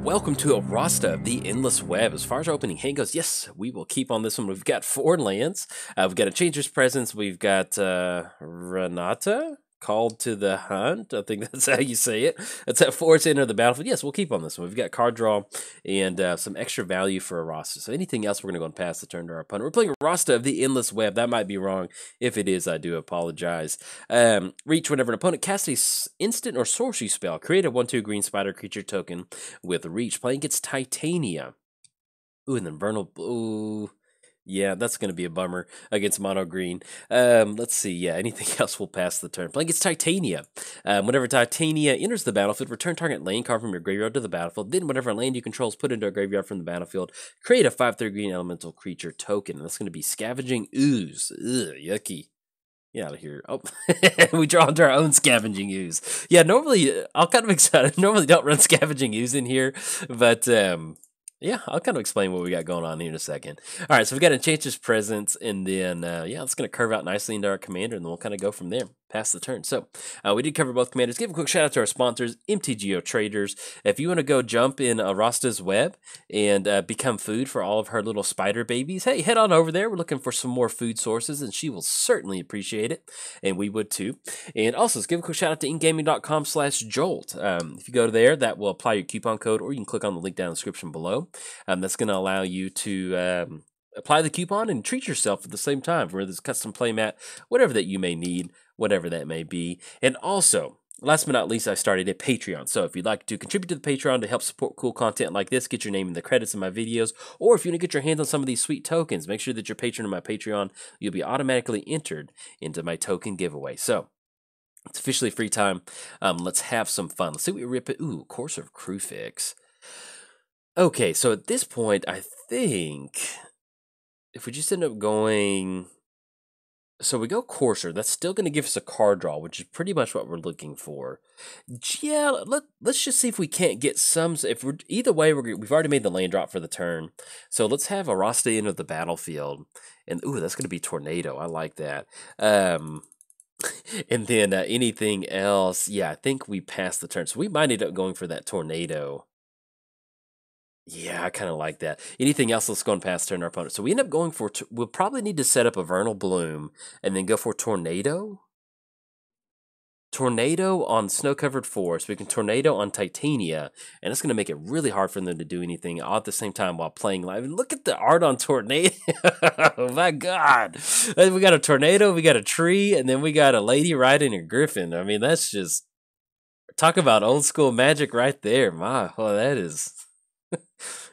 Welcome to Arasta, the Endless Web. As far as our opening hand goes, yes, we will keep on this one. We've got 4 lands. We've got a Changer's Presence. We've got Renata, Called to the Hunt. I think that's how you say it. It's at 4 to enter the battlefield. Yes, we'll keep on this one. We've got card draw and some extra value for Arasta. So anything else, we're going to go and pass the turn to our opponent. We're playing Arasta of the Endless Web. That might be wrong. If it is, I do apologize. Reach whenever an opponent casts an instant or sorcery spell. Create a 1/2 green spider creature token with reach. Playing against Titania. Ooh, and then Vernal. Ooh. Yeah, that's going to be a bummer against mono green. Let's see. Yeah, anything else will pass the turn. Playing against Titania. Whenever Titania enters the battlefield, return target land card from your graveyard to the battlefield. Then, whenever a land you control is put into a graveyard from the battlefield, create a 5/3 green elemental creature token. And that's going to be Scavenging Ooze. Ugh, yucky. Get out of here. Oh, we draw into our own Scavenging Ooze. Yeah, normally, I'll kind of excited. Normally don't run Scavenging Ooze in here, but yeah, I'll kind of explain what we got going on here in a second. All right, so we've got Enchantress Presence, and then, yeah, it's going to curve out nicely into our commander, and then we'll kind of go from there, past the turn. So, we did cover both commanders. Give a quick shout out to our sponsors, MTGOTraders. If you want to go jump in Arasta's web and become food for all of her little spider babies, hey, head on over there. We're looking for some more food sources, and she will certainly appreciate it, and we would too. And also, let's give a quick shout out to ingaming.com/Jolt. If you go there, that will apply your coupon code, or you can click on the link down in the description below. That's going to allow you to apply the coupon and treat yourself at the same time, whether it's custom playmat, whatever that you may need, whatever that may be. And also, last but not least, I started a Patreon. So if you'd like to contribute to the Patreon to help support cool content like this, get your name in the credits of my videos, or if you want to get your hands on some of these sweet tokens, make sure that you're a patron of my Patreon. You'll be automatically entered into my token giveaway. So it's officially free time. Let's have some fun. Let's see what we rip it. Ooh, Course of Crufix. Okay, so at this point, I think if we just end up going, so we go Courser, that's still going to give us a card draw, which is pretty much what we're looking for. Yeah, let's just see if we can't get some. If we're either way, we've already made the land drop for the turn, so let's have Arasta into the battlefield, and ooh, that's going to be Tornado. I like that. And then anything else, yeah, I think we passed the turn, so we might end up going for that Tornado. Yeah, I kind of like that. Anything else, let's go and pass turn our opponent. So we end up going for, we'll probably need to set up a Vernal Bloom and then go for Tornado. Tornado on Snow-Covered Forest. We can Tornado on Titania, and it's going to make it really hard for them to do anything all at the same time while playing live. And look at the art on Tornado. Oh my God. We got a Tornado, we got a tree, and then we got a lady riding a griffin. I mean, that's just, talk about old school magic right there. Oh, that is...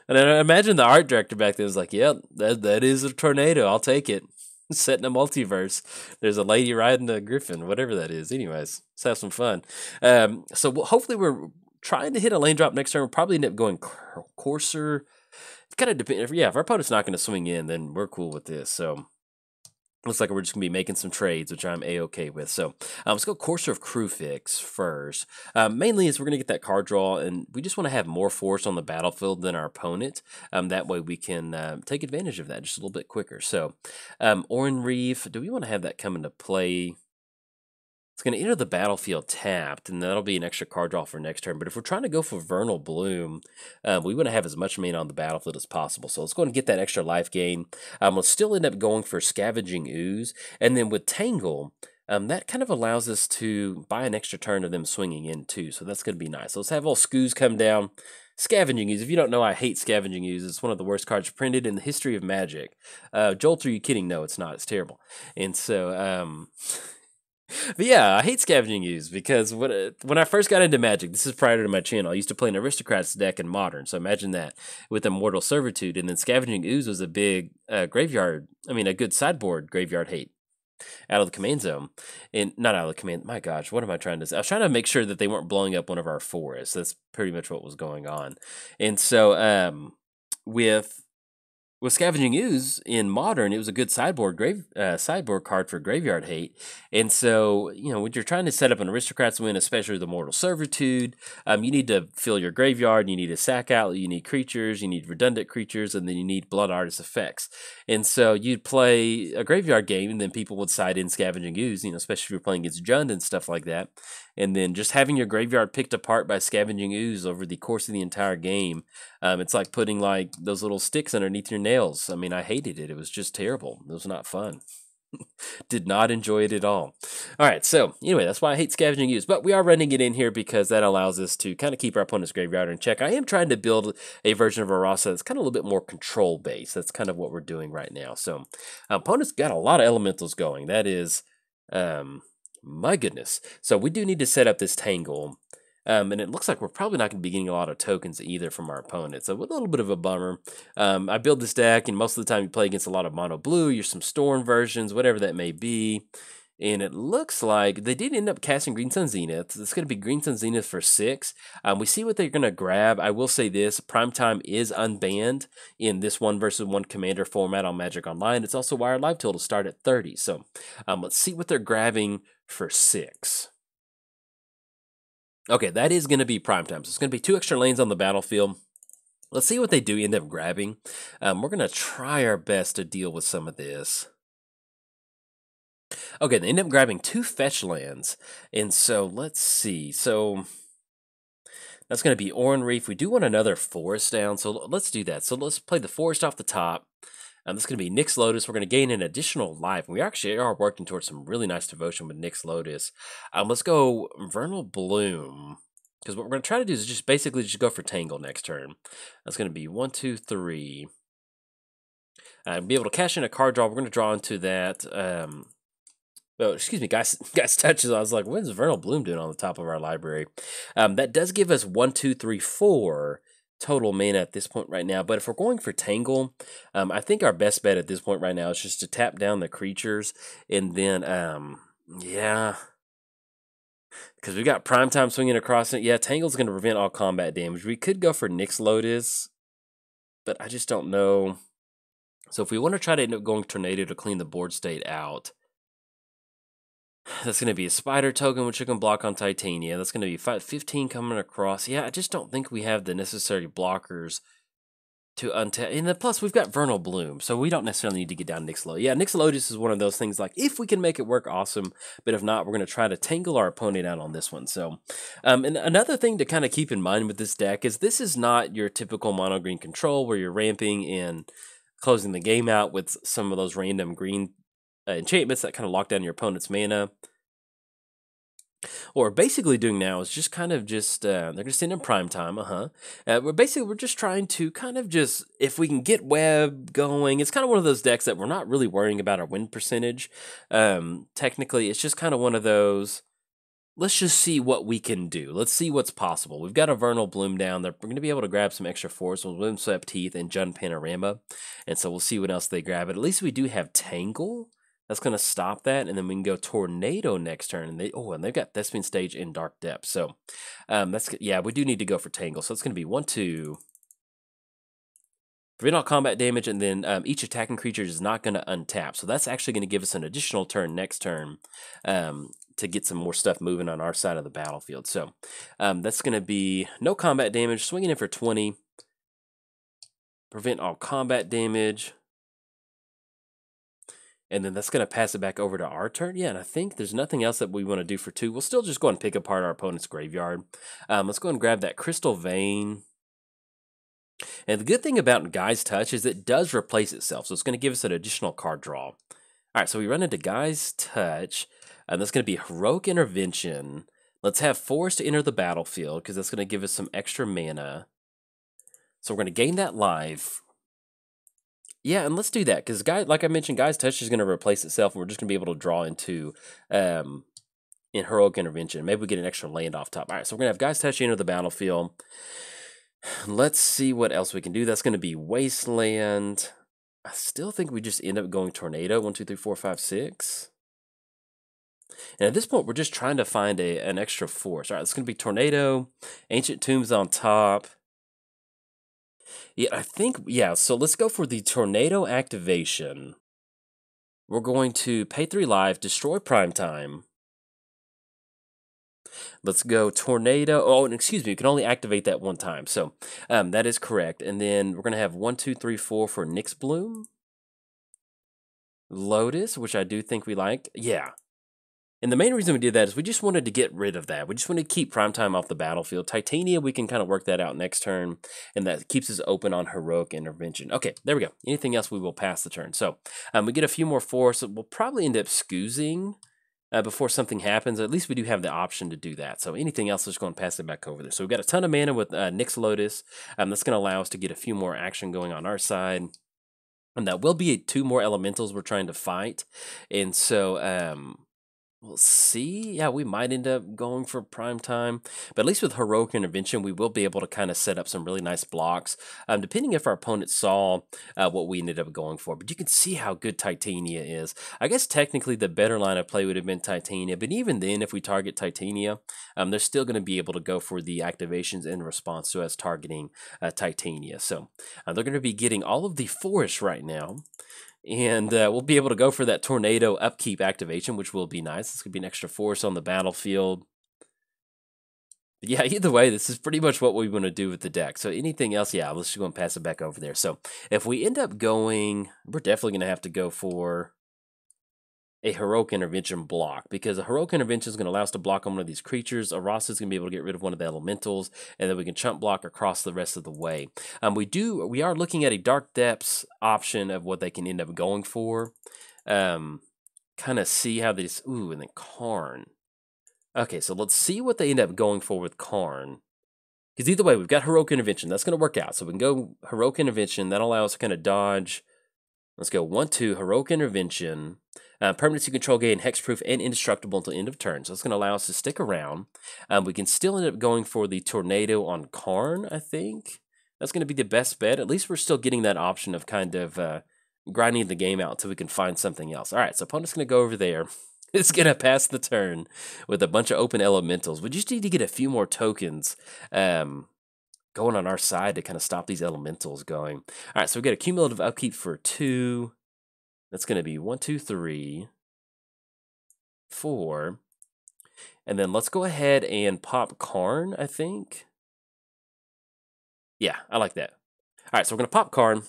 And I imagine the art director back then was like, "Yep, that is a tornado. I'll take it." Set in a multiverse. There's a lady riding a griffin, whatever that is. Anyways, let's have some fun. So hopefully we're trying to hit a lane drop next turn. We'll probably end up going Courser. It kind of depends. Yeah, if our opponent's not going to swing in, then we're cool with this. So looks like we're just going to be making some trades, which I'm A-okay with. So let's go Courser of Crufix first. Mainly is we're going to get that card draw, and we just want to have more force on the battlefield than our opponent. That way we can take advantage of that just a little bit quicker. So Orin Reef, do we want to have that come into play? It's going to enter the battlefield tapped, and that'll be an extra card draw for next turn. But if we're trying to go for Vernal Bloom, we want to have as much mana on the battlefield as possible. So let's go and get that extra life gain. We'll still end up going for Scavenging Ooze. And then with Tangle, that kind of allows us to buy an extra turn of them swinging in too. So that's going to be nice. So let's have all Skoos come down. Scavenging Ooze. If you don't know, I hate Scavenging Ooze. It's one of the worst cards printed in the history of Magic. Jolt, are you kidding? No, it's not. It's terrible. And so... But yeah, I hate Scavenging Ooze because when I first got into Magic, this is prior to my channel, I used to play an Aristocrats deck in Modern. So imagine that with Immortal Servitude, and then Scavenging Ooze was a big a good sideboard graveyard hate out of the command zone, and not out of the command. My gosh, what am I trying to say? I was trying to make sure that they weren't blowing up one of our forests. That's pretty much what was going on, and so with with Scavenging Ooze in Modern, it was a good sideboard card for Graveyard Hate. And so, you know, when you're trying to set up an Aristocrats win, especially the Mortal Servitude, you need to fill your graveyard, you need a sack out, you need creatures, you need redundant creatures, and then you need Blood Artist effects. And so you'd play a graveyard game, and then people would side in Scavenging Ooze, you know, especially if you're playing against Jund and stuff like that. And then just having your graveyard picked apart by Scavenging Ooze over the course of the entire game, it's like putting like those little sticks underneath your nails. I mean, I hated it. It was just terrible. It was not fun. Did not enjoy it at all. All right, so anyway, that's why I hate Scavenging Ooze. But we are running it in here because that allows us to kind of keep our opponent's graveyard in check. I am trying to build a version of Arasta that's kind of a little bit more control-based. That's kind of what we're doing right now. So opponent's got a lot of elementals going. That is, my goodness. So we do need to set up this Tangle. And it looks like we're probably not going to be getting a lot of tokens either from our opponent. So a little bit of a bummer. I build this deck, and most of the time you play against a lot of mono blue. You're some Storm versions, whatever that may be. And it looks like they did end up casting Green Sun Zenith. It's going to be Green Sun Zenith for 6. We see what they're going to grab. I will say this, Primetime is unbanned in this 1 versus 1 commander format on Magic Online. It's also why our live total start at 30. So let's see what they're grabbing for 6. Okay, that is going to be Primetime. So it's going to be 2 extra lanes on the battlefield. Let's see what they do end up grabbing. We're going to try our best to deal with some of this. Okay, they end up grabbing 2 fetch lands. And so let's see. So that's going to be Oran Reef. We do want another forest down, so let's do that. So let's play the forest off the top. This is going to be Nyx Lotus. We're going to gain an additional life. We actually are working towards some really nice devotion with Nyx Lotus. Let's go Vernal Bloom. Because what we're going to try to do is just basically just go for Tangle next turn. That's going to be 1, 2, 3. Be able to cash in a card draw. We're going to draw into that. Oh, excuse me, guys touches. I was like, what is Vernal Bloom doing on the top of our library? That does give us 1, 2, 3, 4 total mana at this point right now. But if we're going for Tangle, I think our best bet at this point right now is just to tap down the creatures. And then, yeah, because we got Primetime swinging across it. Yeah, Tangle's going to prevent all combat damage. We could go for Nyx Lotus, but I just don't know. So if we want to try to end up going Tornado to clean the board state out, that's going to be a Spider token, which you can block on Titania. That's going to be 15 coming across. Yeah, I just don't think we have the necessary blockers to untap. And then plus, we've got Vernal Bloom, so we don't necessarily need to get down Nyx Lotus. Yeah, Nyx Lotus is one of those things like, if we can make it work, awesome. But if not, we're going to try to tangle our opponent out on this one. So, and another thing to kind of keep in mind with this deck is this is not your typical mono green control where you're ramping and closing the game out with some of those random green enchantments that kind of lock down your opponent's mana. What we're basically doing now is just kind of just, they're just in Primetime, we're just trying to kind of just, if we can get web going, it's kind of one of those decks that we're not really worrying about our win percentage. Technically, it's just kind of one of those, let's just see what we can do. Let's see what's possible. We've got a Vernal Bloom down there. We're going to be able to grab some extra force with Windswept Teeth and Jund Panorama. And so we'll see what else they grab. But at least we do have Tangle. That's going to stop that, and then we can go Tornado next turn. And they've got Thespian Stage in Dark Depths. So we do need to go for Tangle. So it's going to be 1, 2. Prevent all combat damage, and then each attacking creature is not going to untap. So that's actually going to give us an additional turn next turn to get some more stuff moving on our side of the battlefield. So that's going to be no combat damage, swinging in for 20. Prevent all combat damage. And then that's going to pass it back over to our turn. Yeah, and I think there's nothing else that we want to do for 2. We'll still just go and pick apart our opponent's graveyard. Let's go and grab that Crystal Vein. And the good thing about Guy's Touch is it does replace itself. So it's going to give us an additional card draw. All right, so we run into Guy's Touch. And that's going to be Heroic Intervention. Let's have Forest enter the battlefield because that's going to give us some extra mana. So we're going to gain that life. Yeah, and let's do that, because like I mentioned, Guy's Touch is going to replace itself, and we're just going to be able to draw into in Heroic Intervention. Maybe we get an extra land off top. All right, so we're going to have Guy's Touch enter the battlefield. Let's see what else we can do. That's going to be Wasteland. I still think we just end up going Tornado. 1, 2, 3, 4, 5, 6. And at this point, we're just trying to find an extra force. All right, it's going to be Tornado, Ancient Tombs on top. Yeah, I think, yeah, so let's go for the tornado activation. We're going to pay 3 life, destroy Primetime. Let's go tornado. Oh, and excuse me, you can only activate that one time. So that is correct. And then we're going to have 1, 2, 3, 4 for Nyx Bloom. Lotus, which I do think we like. Yeah. And the main reason we did that is we just wanted to get rid of that. We just wanted to keep Primetime off the battlefield. Titania, we can kind of work that out next turn, and that keeps us open on Heroic Intervention. Okay, there we go. Anything else, we will pass the turn. So we get a few more forests. We'll probably end up scoozing before something happens. At least we do have the option to do that. So anything else, just going to pass it back over there. So we've got a ton of mana with Nyx Lotus. That's going to allow us to get a few more action going on our side. And that will be 2 more elementals we're trying to fight. And so we'll see. Yeah, we might end up going for Primetime, but at least with Heroic Intervention, we will be able to kind of set up some really nice blocks, depending if our opponent saw what we ended up going for. But you can see how good Titania is. I guess technically the better line of play would have been Titania, but even then, if we target Titania, they're still going to be able to go for the activations in response to us targeting Titania. So they're going to be getting all of the forests right now. And we'll be able to go for that tornado upkeep activation, which will be nice. This could be an extra force on the battlefield. But yeah, either way, this is pretty much what we want to do with the deck. So anything else, yeah, let's just go and pass it back over there. So if we end up going, we're definitely going to have to go for a Heroic Intervention block, because a Heroic Intervention is going to allow us to block on one of these creatures. Arasta is going to be able to get rid of one of the elementals, and then we can chump block across the rest of the way. We are looking at a Dark Depths option of what they can end up going for. Kind of see how they just, ooh, and then Karn. Okay, so let's see what they end up going for with Karn. Because either way, we've got Heroic Intervention. That's going to work out. So we can go Heroic Intervention. That'll allow us to kind of dodge. Let's go 1, 2, Heroic Intervention. Permanents you control gain hexproof and indestructible until end of turn. So it's going to allow us to stick around. We can still end up going for the tornado on Karn, I think. That's going to be the best bet. At least we're still getting that option of kind of grinding the game out until we can find something else. All right, so opponent's going to go over there. It's going to pass the turn with a bunch of open elementals. We just need to get a few more tokens going on our side to kind of stop these elementals going. All right, so we got a cumulative upkeep for 2. That's going to be 1, 2, 3, 4. And then let's go ahead and pop Karn, I think. Yeah, I like that. All right, so we're going to pop Karn.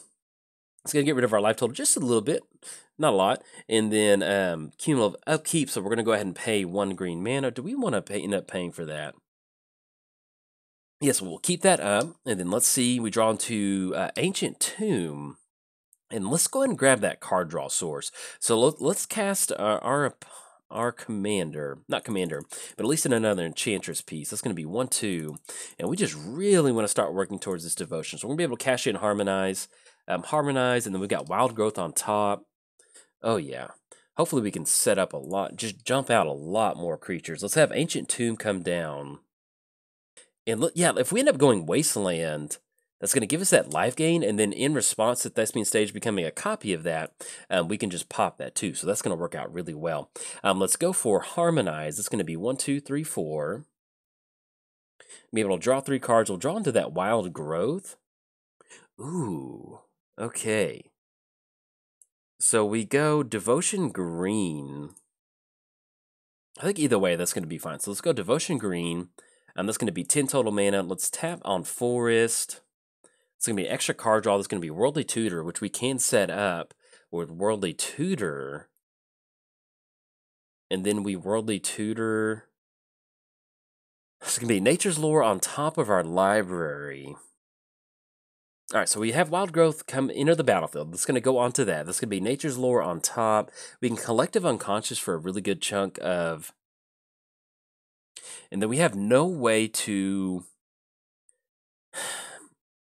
It's going to get rid of our life total just a little bit, not a lot. And then cumulative upkeep, so we're going to go ahead and pay 1 green mana. Do we want to end up paying for that? Yes, we'll keep that up. And then let's see, we draw into Ancient Tomb. And let's go ahead and grab that card draw source. So let's cast our commander, not commander, but at least in another enchantress piece. That's going to be 1, 2. And we just really want to start working towards this devotion. So we're going to be able to cash in Harmonize, and then we've got Wild Growth on top. Oh, yeah. Hopefully we can set up a lot, just jump out a lot more creatures. Let's have Ancient Tomb come down. And look, yeah, if we end up going Wasteland, that's going to give us that life gain, and then in response to Thespian Stage becoming a copy of that, we can just pop that too. So that's going to work out really well. Let's go for Harmonize. It's going to be 1, 2, 3, 4. Be able to draw 3 cards. We'll draw into that Wild Growth. Ooh, okay. So we go Devotion Green. I think either way, that's going to be fine. So let's go Devotion Green. That's going to be 10 total mana. Let's tap on Forest. It's going to be an extra card draw. That's going to be Worldly Tutor, which we can set up with Worldly Tutor. And then we Worldly Tutor. It's going to be Nature's Lore on top of our library. All right, so we have Wild Growth enter the battlefield. That's going to go onto that. That's going to be Nature's Lore on top. We can Collective Unconscious for a really good chunk of... And then we have no way to...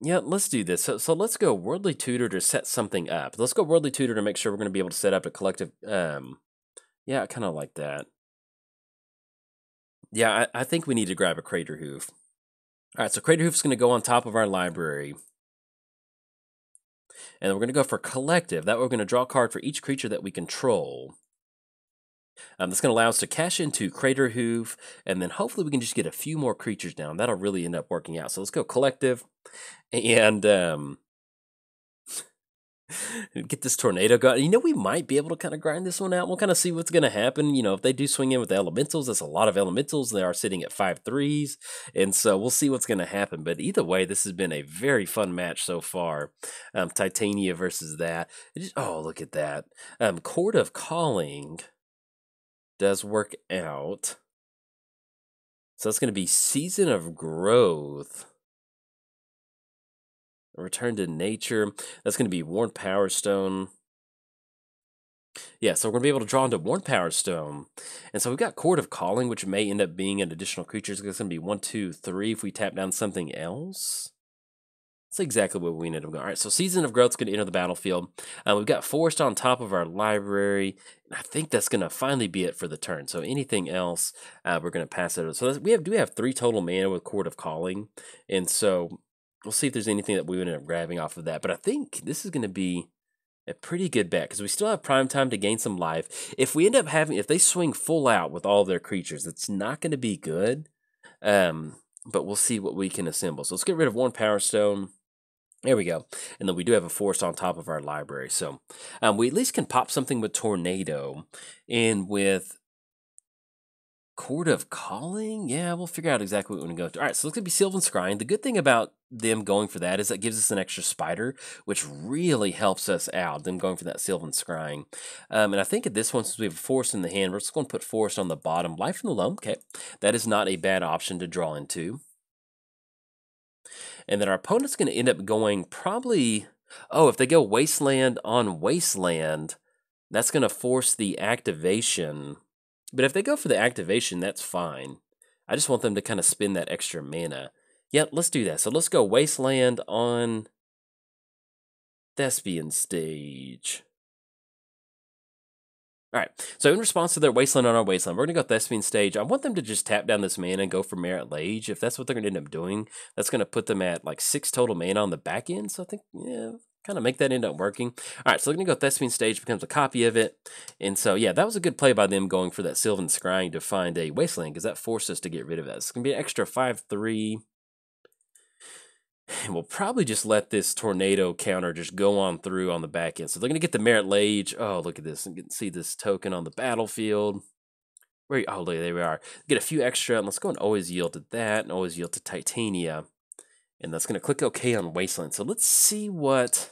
Yeah, let's do this. So let's go Worldly Tutor to set something up. Let's go Worldly Tutor to make sure we're going to be able to set up a collective... yeah, I kind of like that. Yeah, I think we need to grab a Crater Hoof. All right, so Crater Hoof's going to go on top of our library. And we're going to go for Collective. That way we're going to draw a card for each creature that we control. That's going to allow us to cash into Crater Hoof, and then hopefully we can just get a few more creatures down. That'll really end up working out. So let's go Collective, and get this Tornado going. You know, we might be able to kind of grind this one out. We'll kind of see what's going to happen. You know, if they do swing in with the Elementals, that's a lot of Elementals. They are sitting at 5/3s, and so we'll see what's going to happen. But either way, this has been a very fun match so far. Titania versus that. Oh, look at that. Chord of Calling does work out. So that's going to be Season of Growth. Return to Nature. That's going to be Worn Power Stone. Yeah, so we're going to be able to draw into Worn Power Stone. And so we've got Chord of Calling, which may end up being an additional creature. It's going to be 1, 2, 3 if we tap down something else. That's exactly what we ended up going. All right, so Season of Growth is going to enter the battlefield. We've got Forest on top of our library. And I think that's going to finally be it for the turn. So anything else, we're going to pass it over. So we have 3 total mana with Chord of Calling. And so we'll see if there's anything that we would end up grabbing off of that. But I think this is going to be a pretty good bet because we still have prime time to gain some life. If we end up if they swing full out with all of their creatures, it's not going to be good. But we'll see what we can assemble. So let's get rid of one Power Stone. There we go. And then we do have a Forest on top of our library. So we at least can pop something with Tornado. And with Chord of Calling? Yeah, we'll figure out exactly what we're going to go to. All right, so it's going to be Sylvan Scrying. The good thing about them going for that is that gives us an extra spider, which really helps us out, them going for that Sylvan Scrying. And I think at this one, since we have Forest in the hand, we're just going to put Forest on the bottom. Life from the Loam, okay. That is not a bad option to draw into. And then our opponent's going to end up going probably... Oh, if they go Wasteland on Wasteland, that's going to force the activation... But if they go for the activation, that's fine. I just want them to kind of spend that extra mana. Yeah, let's do that. So let's go Wasteland on Thespian Stage. All right, so in response to their Wasteland on our Wasteland, we're going to go Thespian Stage. I want them to just tap down this mana and go for Merit Lage. If that's what they're going to end up doing, that's going to put them at like 6 total mana on the back end. So I think, yeah, kind of make that end up working. All right, so they're going to go Thespian Stage, becomes a copy of it. And so, yeah, that was a good play by them going for that Sylvan Scrying to find a Wasteland, because that forced us to get rid of that. It's going to be an extra 5/3. And we'll probably just let this Tornado counter just go on through on the back end. So they're going to get the Merit Lage. Oh, look at this. You can see this token on the battlefield. Oh, look, there we are. Get a few extra, and let's go and always yield to that, and always yield to Titania. And that's going to click OK on Wasteland. So let's see what...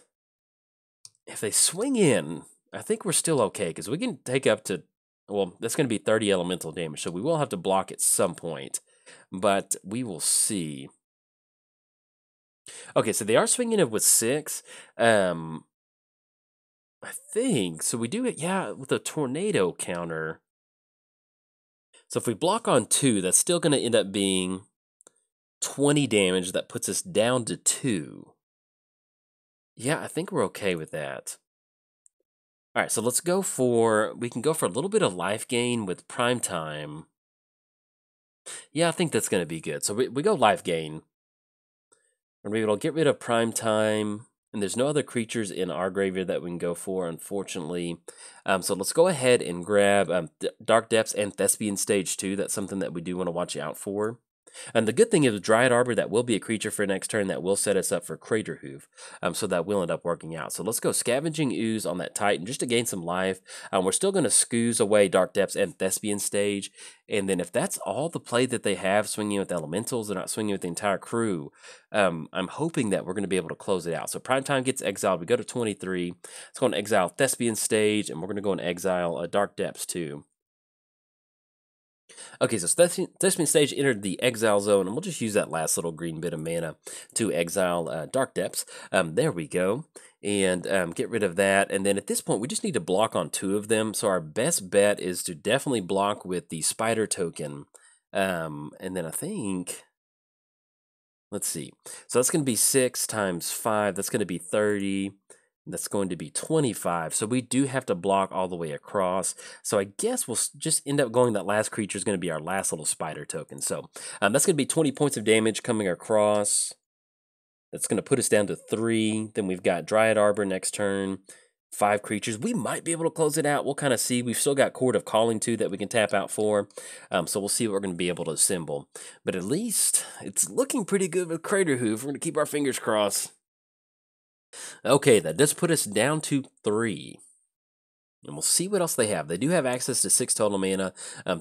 If they swing in, I think we're still okay, because we can take up to... Well, that's going to be 30 elemental damage, so we will have to block at some point. But we will see. Okay, so they are swinging it with 6. I think. So we do it, yeah, with a Tornado counter. So if we block on 2, that's still going to end up being 20 damage. That puts us down to 2. Yeah, I think we're okay with that. All right, so let's go for... We can go for a little bit of life gain with Prime Time. Yeah, I think that's going to be good. So we go life gain. And we'll get rid of Prime Time. And there's no other creatures in our graveyard that we can go for, unfortunately. So let's go ahead and grab Dark Depths and Thespian Stage 2. That's something that we do want to watch out for. And the good thing is, Dryad Arbor, that will be a creature for next turn that will set us up for Crater Hoof. So that will end up working out. So let's go Scavenging Ooze on that Titan just to gain some life. We're still going to Scooze away Dark Depths and Thespian Stage. And then if that's all the play that they have, swinging with Elementals, they're not swinging with the entire crew, I'm hoping that we're going to be able to close it out. So Prime Time gets exiled. We go to 23. Let's go and exile Thespian Stage, and we're going to go and exile Dark Depths too. Okay, so Thespian Stage entered the exile zone, and we'll just use that last little green bit of mana to exile Dark Depths. There we go. And get rid of that. And then at this point, we just need to block on 2 of them. So our best bet is to definitely block with the Spider token. And then I think... Let's see. So that's going to be 6 times 5. That's going to be 30. That's going to be 25. So we do have to block all the way across. So I guess we'll just end up going, that last creature is going to be our last little spider token. So that's going to be 20 points of damage coming across. That's going to put us down to 3. Then we've got Dryad Arbor next turn. 5 creatures. We might be able to close it out. We'll kind of see. We've still got Court of Calling too that we can tap out for. So we'll see what we're going to be able to assemble. But at least it's looking pretty good with Crater Hoof. We're going to keep our fingers crossed. Okay, that does put us down to 3. And we'll see what else they have. They do have access to 6 total mana,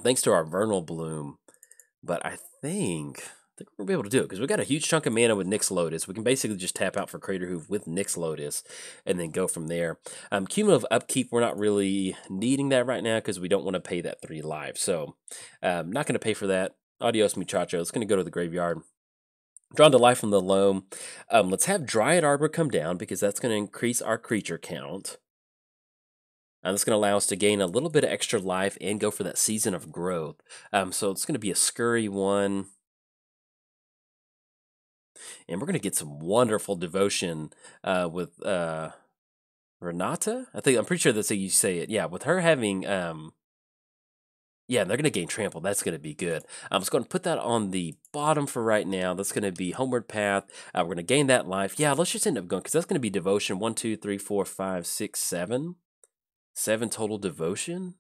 thanks to our Vernal Bloom. But I think we'll be able to do it because we got a huge chunk of mana with Nyx Lotus. We can basically just tap out for Crater Hoof with Nyx Lotus and then go from there. Cumulative Upkeep, we're not really needing that right now because we don't want to pay that 3 life. So not going to pay for that. Adios, muchacho. It's going to go to the graveyard. Drawn to life from the loam. Let's have Dryad Arbor come down because that's going to increase our creature count. And that's going to allow us to gain a little bit of extra life and go for that Season of Growth. So it's going to be a scurry 1. And we're going to get some wonderful devotion with Renata. I'm pretty sure that's how you say it. Yeah, with her having... yeah, they're going to gain Trample. That's going to be good. I'm just going to put that on the bottom for right now. That's going to be Homeward Path. We're going to gain that life. Yeah, let's just end up going, because that's going to be Devotion. 1, 2, 3, 4, 5, 6, 7. 7 total Devotion.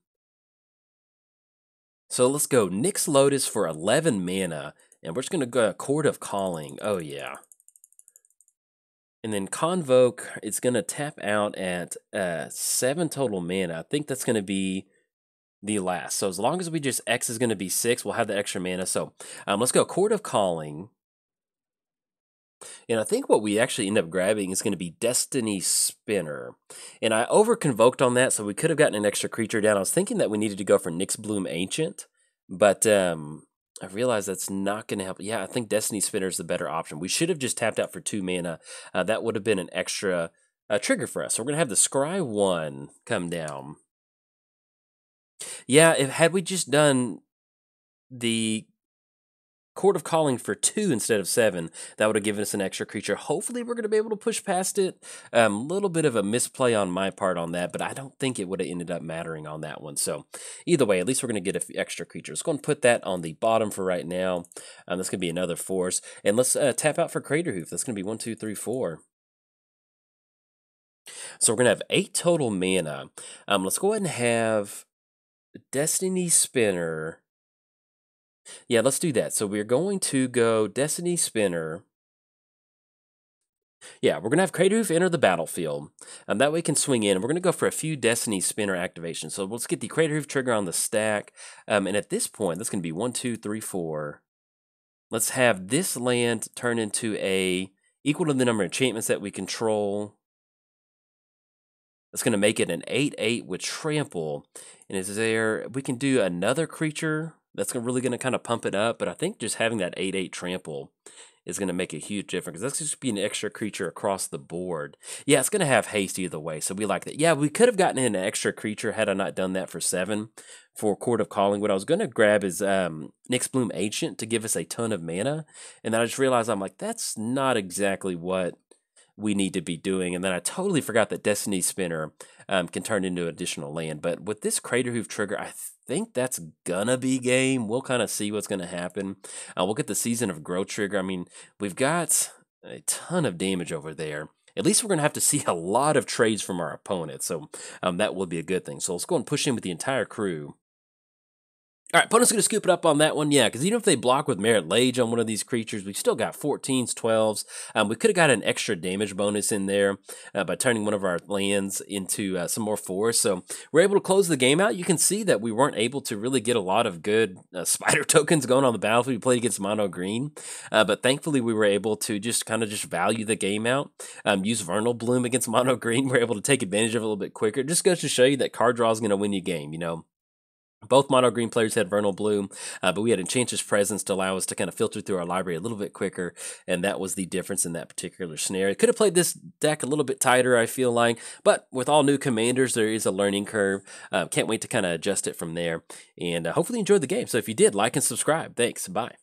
So let's go Nyx Lotus for 11 mana. And we're just going to go Court of Calling. Oh, yeah. And then Convoke, it's going to tap out at 7 total mana. I think that's going to be the last. So as long as we just X is going to be 6, we'll have the extra mana. So let's go Court of Calling. And I think what we actually end up grabbing is going to be Destiny Spinner. And I over-convoked on that, so we could have gotten an extra creature down. I was thinking that we needed to go for Nyx Bloom Ancient, but I realized that's not going to help. Yeah, I think Destiny Spinner is the better option. We should have just tapped out for 2 mana. That would have been an extra trigger for us. So we're going to have the Scry 1 come down. Yeah, had we just done the Court of Calling for 2 instead of 7, that would have given us an extra creature. Hopefully we're going to be able to push past it. A little bit of a misplay on my part on that, but I don't think it would have ended up mattering on that one. So either way, at least we're going to get an extra creature. Let's go and put that on the bottom for right now. That's going to be another force. And let's tap out for Crater Hoof. That's going to be 1, 2, 3, 4. So we're going to have 8 total mana. Let's go ahead and have Destiny Spinner. Yeah, let's do that. So we're going to go Destiny Spinner. Yeah, we're going to have Crater Hoof enter the battlefield. That way we can swing in. And we're going to go for a few Destiny Spinner activations. So let's get the Crater Hoof trigger on the stack. And at this point, that's going to be 1, 2, 3, 4. Let's have this land turn into a equal to the number of enchantments that we control. That's going to make it an 8/8 with Trample. And is there, we can do another creature. That's really going to kind of pump it up, but I think just having that 8/8 Trample is going to make a huge difference. That's just be an extra creature across the board. Yeah, it's going to have haste either way, so we like that. Yeah, we could have gotten in an extra creature had I not done that for 7 for Court of Calling. What I was going to grab is Nyx Bloom Ancient to give us a ton of mana, and then I just realized I'm like, that's not exactly what we need to be doing. And then I totally forgot that Destiny Spinner can turn into additional land. But with this Crater Hoof trigger, I think that's gonna be game. We'll kind of see what's gonna happen. We'll get the Season of Growth trigger. I mean, we've got a ton of damage over there. At least we're gonna have to see a lot of trades from our opponent. So that will be a good thing. So let's go and push in with the entire crew. All right, opponent's going to scoop it up on that one, yeah, because even if they block with Merit Lage on one of these creatures, we've still got 14s, 12s. We could have got an extra damage bonus in there by turning one of our lands into some more force. So we're able to close the game out. You can see that we weren't able to really get a lot of good spider tokens going on the battlefield. We played against mono green, but thankfully we were able to just value the game out. Use Vernal Bloom against mono green. We're able to take advantage of it a little bit quicker. It just goes to show you that card draw is going to win you game, you know. Both mono green players had Vernal Bloom, but we had Enchantress Presence to allow us to kind of filter through our library a little bit quicker, and that was the difference in that particular scenario. Could have played this deck a little bit tighter, I feel like, but with all new commanders, there is a learning curve. Can't wait to kind of adjust it from there, and hopefully you enjoyed the game. So if you did, like and subscribe. Thanks. Bye.